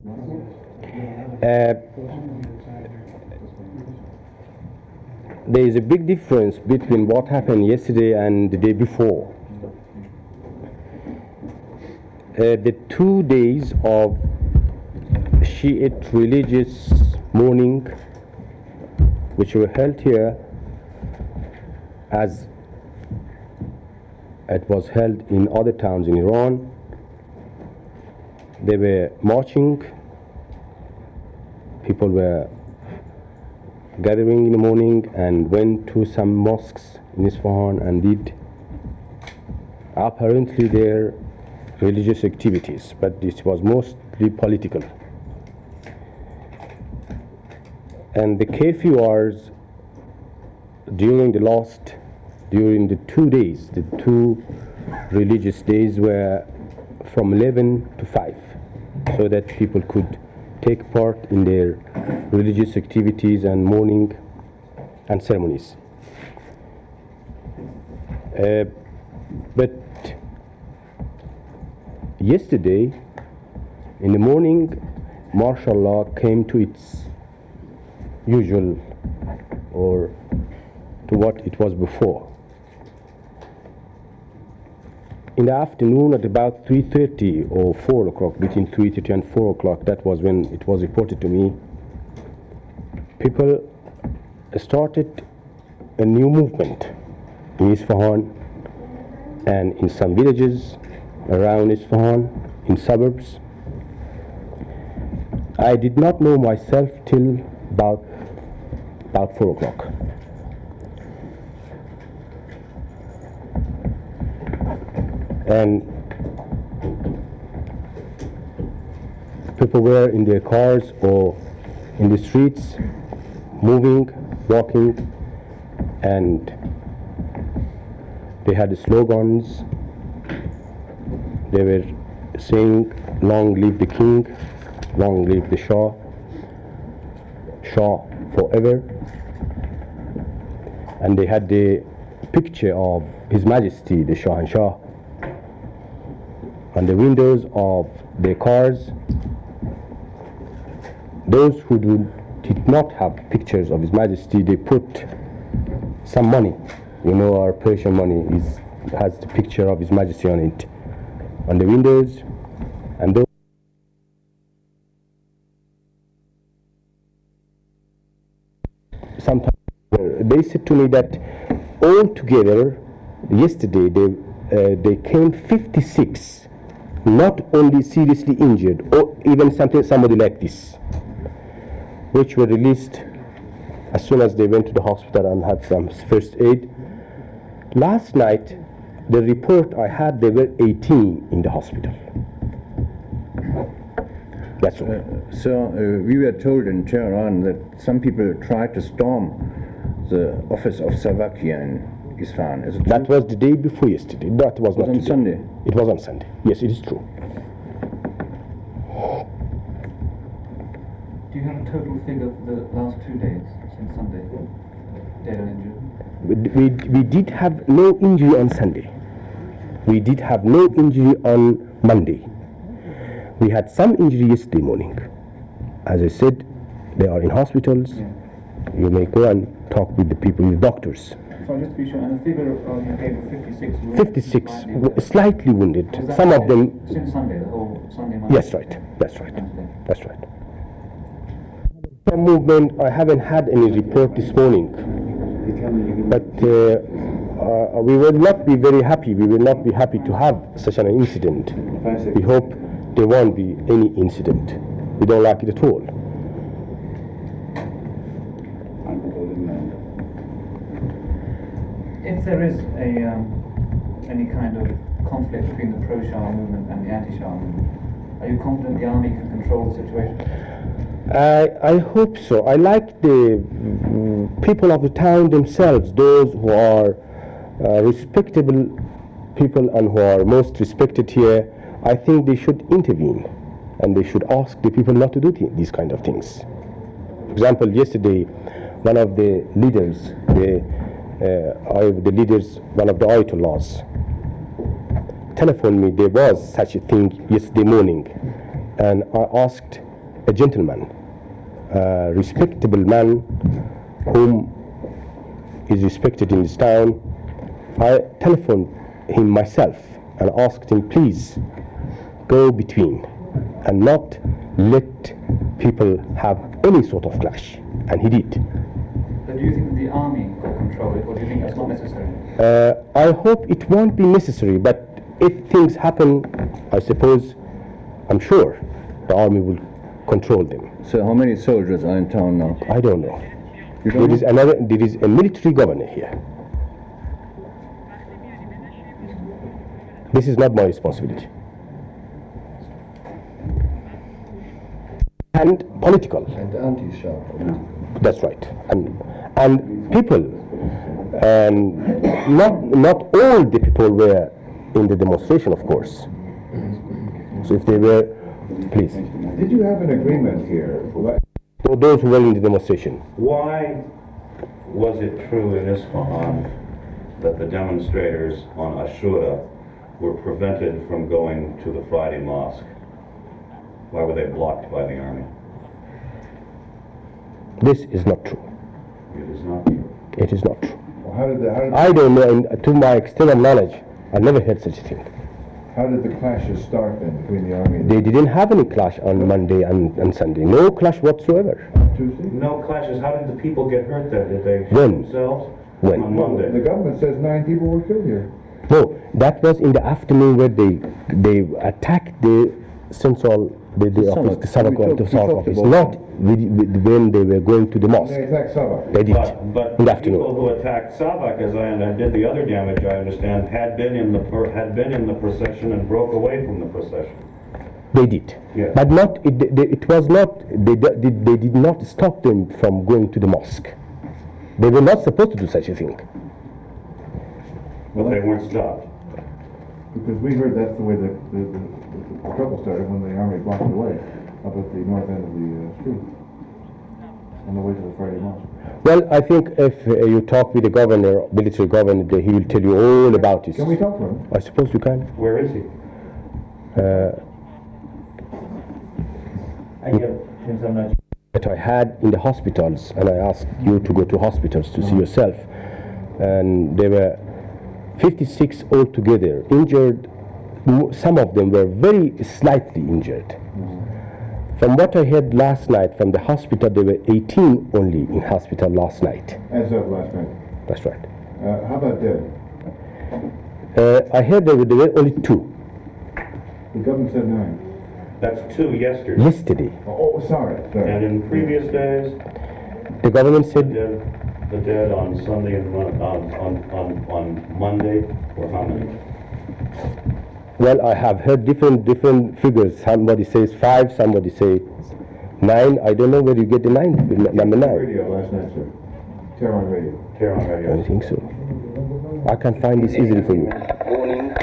There is a big difference between what happened yesterday and the day before. The 2 days of Shiite religious mourning, which were held here as it was held in other towns in Iran. They were marching, people were gathering in the morning and went to some mosques in Isfahan and did apparently their religious activities, but this was mostly political. And the curfew hours during the 2 days, the 2 religious days, were from 11 to 5, so that people could take part in their religious activities and mourning and ceremonies. But yesterday in the morning, mashallah, came to its usual, or to what it was before. In the afternoon at about 3:30 or 4 o'clock, between 3:30 and 4 o'clock, that was when it was reported to me, people started a new movement in Isfahan and in some villages around Isfahan, in suburbs. I did not know myself till about 4 o'clock. And people were in their cars or in the streets, moving, walking, and they had slogans. They were saying, "Long live the king, long live the Shah, Shah forever." And they had the picture of His Majesty, the Shah and Shah, on the windows of their cars. Those who did not have pictures of His Majesty, they put some money. You know, our Persian money has the picture of His Majesty on it, on the windows. And those sometimes they said to me that altogether yesterday they came 56, not only seriously injured or even somebody like this, which were released as soon as they went to the hospital and had some first aid. Last night, the report I had, there were 18 in the hospital. That's all. We were told in Tehran that some people tried to storm the office of Savakia in Isfahan. Is it true? That was the day before yesterday. That was not on today. Sunday? It was on Sunday. Yes, it is true. Do you have a total figure for the last 2 days since Sunday? Dead and injured? We did have no injury on Sunday. We did have no injury on Monday. We had some injury yesterday morning. As I said, they are in hospitals. Yeah. You may go and talk with the people, with doctors. So just to be sure, and the figure you gave of 56 wounded? 56, slightly wounded. Some of them. Since Sunday, the whole Sunday, Monday? Yes, right. That's right. That's right. Some movement, I haven't had any report this morning. But we will not be very happy. We will not be happy to have such an incident. We hope there won't be any incident. We don't like it at all. If there is any kind of conflict between the pro-Shah movement and the anti-Shah movement, are you confident the army can control the situation? I hope so. I like the people of the town themselves, those who are respectable people and who are most respected here. I think they should intervene and they should ask the people not to do these kind of things. For example, yesterday, one of the leaders, one of the Ayatollahs, telephoned me. There was such a thing yesterday morning, and I asked a gentleman, a respectable man whom is respected in this town. I telephoned him myself and asked him, please go between and not let people have any sort of clash, and he did. But do you think that the army will control it, or do you think that's not necessary? I hope it won't be necessary, but if things happen, I suppose, I'm sure the army will control them. So how many soldiers are in town now? I don't know. You don't know? There is a military governor here. This is not my responsibility. And political. And anti-Shah. That's right. And people, not all the people were in the demonstration, of course. So if they were, please. Did you have an agreement here? For those who were in the demonstration. Why was it true in Isfahan that the demonstrators on Ashura were prevented from going to the Friday mosque? Why were they blocked by the army? This is not true. It is not true. It is not true. Well, how did I don't know, and to my external knowledge, I never heard such a thing. how did the clashes start then between the army and They didn't have any clash on Monday and Sunday. No clash whatsoever. Tuesday? No clashes. How did the people get hurt there? Did they When? shoot themselves? When? On Monday. The government says 9 people were killed here. No, that was in the afternoon where they attacked the central, the office, the Sabak We office, talked about not when they were going to the mosque. They attacked Sabah. They did, But in the the afternoon. people who attacked Sabak, as I did the other damage, I understand, had been in the procession and broke away from the procession. They did. Yes. But not, it was not, they did not stop them from going to the mosque. They were not supposed to do such a thing. But they weren't stopped. Because we heard that's the way the trouble started when the army blocked the way up at the north end of the street on the way to the Friday mosque. Well, I think if you talk with the governor, military governor, he will tell you all about it. Can we talk to him? I suppose you can. Where is he? That I had in the hospitals, and I asked you to go to hospitals to see yourself, and there were 56 altogether injured. Some of them were very slightly injured. From what I heard last night from the hospital, there were 18 only in hospital last night. As of last night. That's right. How about dead? I heard there were only 2 The government said 9. That's 2 yesterday. yesterday. Oh, sorry. And in previous days, The government said the dead on Sunday and on Monday were how many? well, I have heard different figures. Somebody says 5, somebody say 9. I don't know where you get the number 9. Radio last night, sir. Tehran radio. Tehran I radio. don't think so. I can find this easily for you. Morning.